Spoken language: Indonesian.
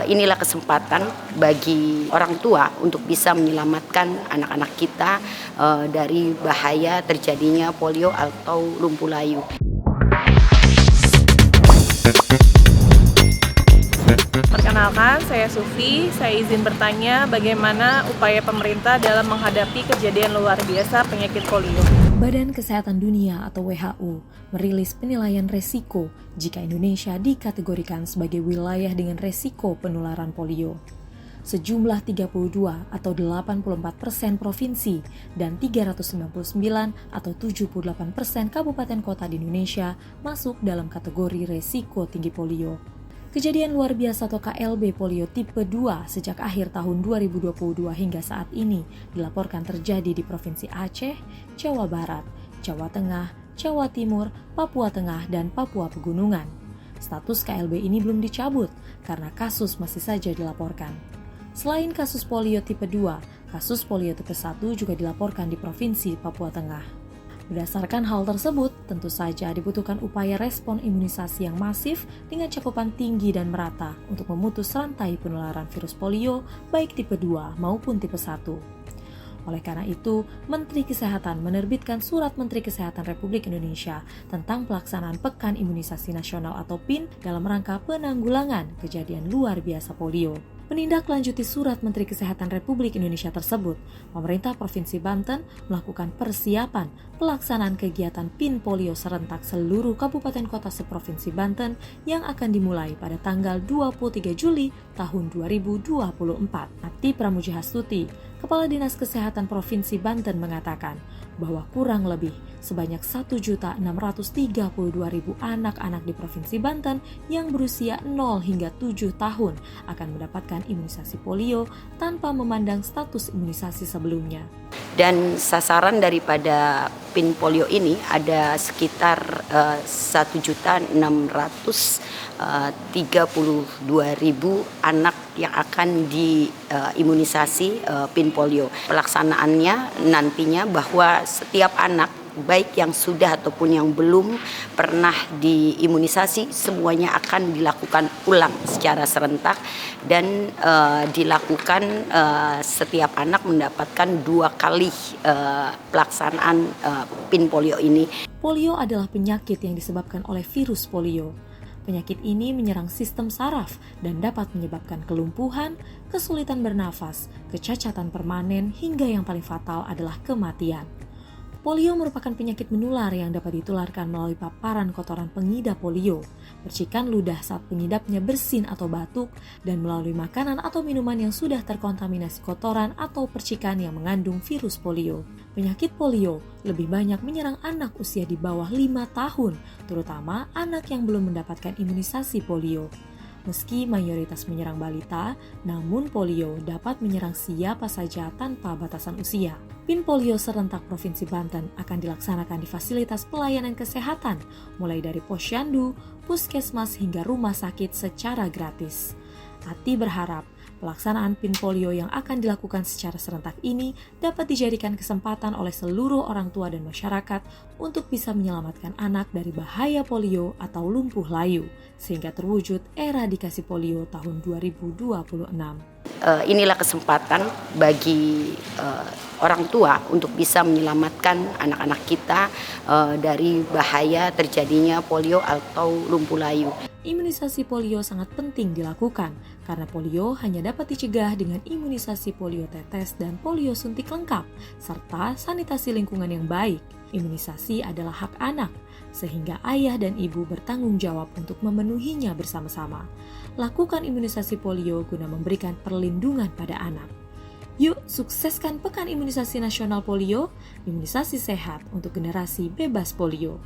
inilah kesempatan bagi orang tua untuk bisa menyelamatkan anak-anak kita dari bahaya terjadinya polio atau lumpuh layu. Perkenalkan, saya Sufi. Saya izin bertanya bagaimana upaya pemerintah dalam menghadapi kejadian luar biasa penyakit polio. Badan Kesehatan Dunia atau WHO merilis penilaian resiko jika Indonesia dikategorikan sebagai wilayah dengan resiko penularan polio. Sejumlah 32 atau 84% provinsi dan 399 atau 78% kabupaten kota di Indonesia masuk dalam kategori resiko tinggi polio. Kejadian luar biasa atau KLB polio tipe 2 sejak akhir tahun 2022 hingga saat ini dilaporkan terjadi di Provinsi Aceh, Jawa Barat, Jawa Tengah, Jawa Timur, Papua Tengah, dan Papua Pegunungan. Status KLB ini belum dicabut karena kasus masih saja dilaporkan. Selain kasus polio tipe 2, kasus polio tipe 1 juga dilaporkan di Provinsi Papua Tengah. Berdasarkan hal tersebut, tentu saja dibutuhkan upaya respon imunisasi yang masif dengan cakupan tinggi dan merata untuk memutus rantai penularan virus polio baik tipe 2 maupun tipe 1. Oleh karena itu, Menteri Kesehatan menerbitkan Surat Menteri Kesehatan Republik Indonesia tentang pelaksanaan Pekan Imunisasi Nasional atau PIN dalam rangka penanggulangan kejadian luar biasa polio. Menindaklanjuti Surat Menteri Kesehatan Republik Indonesia tersebut, pemerintah Provinsi Banten melakukan persiapan pelaksanaan kegiatan PIN polio serentak seluruh kabupaten kota seprovinsi Banten yang akan dimulai pada tanggal 23 Juli tahun 2024. Ati Pramujihastuti, Kepala Dinas Kesehatan Provinsi Banten mengatakan bahwa kurang lebih sebanyak 1.632.000 anak-anak di Provinsi Banten yang berusia 0 hingga 7 tahun akan mendapatkan imunisasi polio tanpa memandang status imunisasi sebelumnya. Dan sasaran daripada PIN polio ini ada sekitar 1.632.000 anak yang akan diimunisasi PIN polio. Pelaksanaannya nantinya bahwa setiap anak baik yang sudah ataupun yang belum pernah diimunisasi semuanya akan dilakukan ulang secara serentak dan dilakukan setiap anak mendapatkan 2 kali pelaksanaan PIN polio ini. Polio adalah penyakit yang disebabkan oleh virus polio. Penyakit ini menyerang sistem saraf dan dapat menyebabkan kelumpuhan, kesulitan bernafas, kecacatan permanen, hingga yang paling fatal adalah kematian. Polio merupakan penyakit menular yang dapat ditularkan melalui paparan kotoran pengidap polio, percikan ludah saat pengidapnya bersin atau batuk, dan melalui makanan atau minuman yang sudah terkontaminasi kotoran atau percikan yang mengandung virus polio. Penyakit polio lebih banyak menyerang anak usia di bawah 5 tahun, terutama anak yang belum mendapatkan imunisasi polio. Meski mayoritas menyerang balita, namun polio dapat menyerang siapa saja tanpa batasan usia. PIN polio serentak Provinsi Banten akan dilaksanakan di fasilitas pelayanan kesehatan, mulai dari posyandu, puskesmas hingga rumah sakit secara gratis. Ati berharap pelaksanaan PIN polio yang akan dilakukan secara serentak ini dapat dijadikan kesempatan oleh seluruh orang tua dan masyarakat untuk bisa menyelamatkan anak dari bahaya polio atau lumpuh layu, sehingga terwujud eradikasi polio tahun 2026. Inilah kesempatan bagi orang tua untuk bisa menyelamatkan anak-anak kita dari bahaya terjadinya polio atau lumpuh layu. Imunisasi polio sangat penting dilakukan karena polio hanya dapat dicegah dengan imunisasi polio tetes dan polio suntik lengkap serta sanitasi lingkungan yang baik. Imunisasi adalah hak anak, sehingga ayah dan ibu bertanggung jawab untuk memenuhinya bersama-sama. Lakukan imunisasi polio guna memberikan perlindungan pada anak. Yuk, sukseskan Pekan Imunisasi Nasional Polio, imunisasi sehat untuk generasi bebas polio.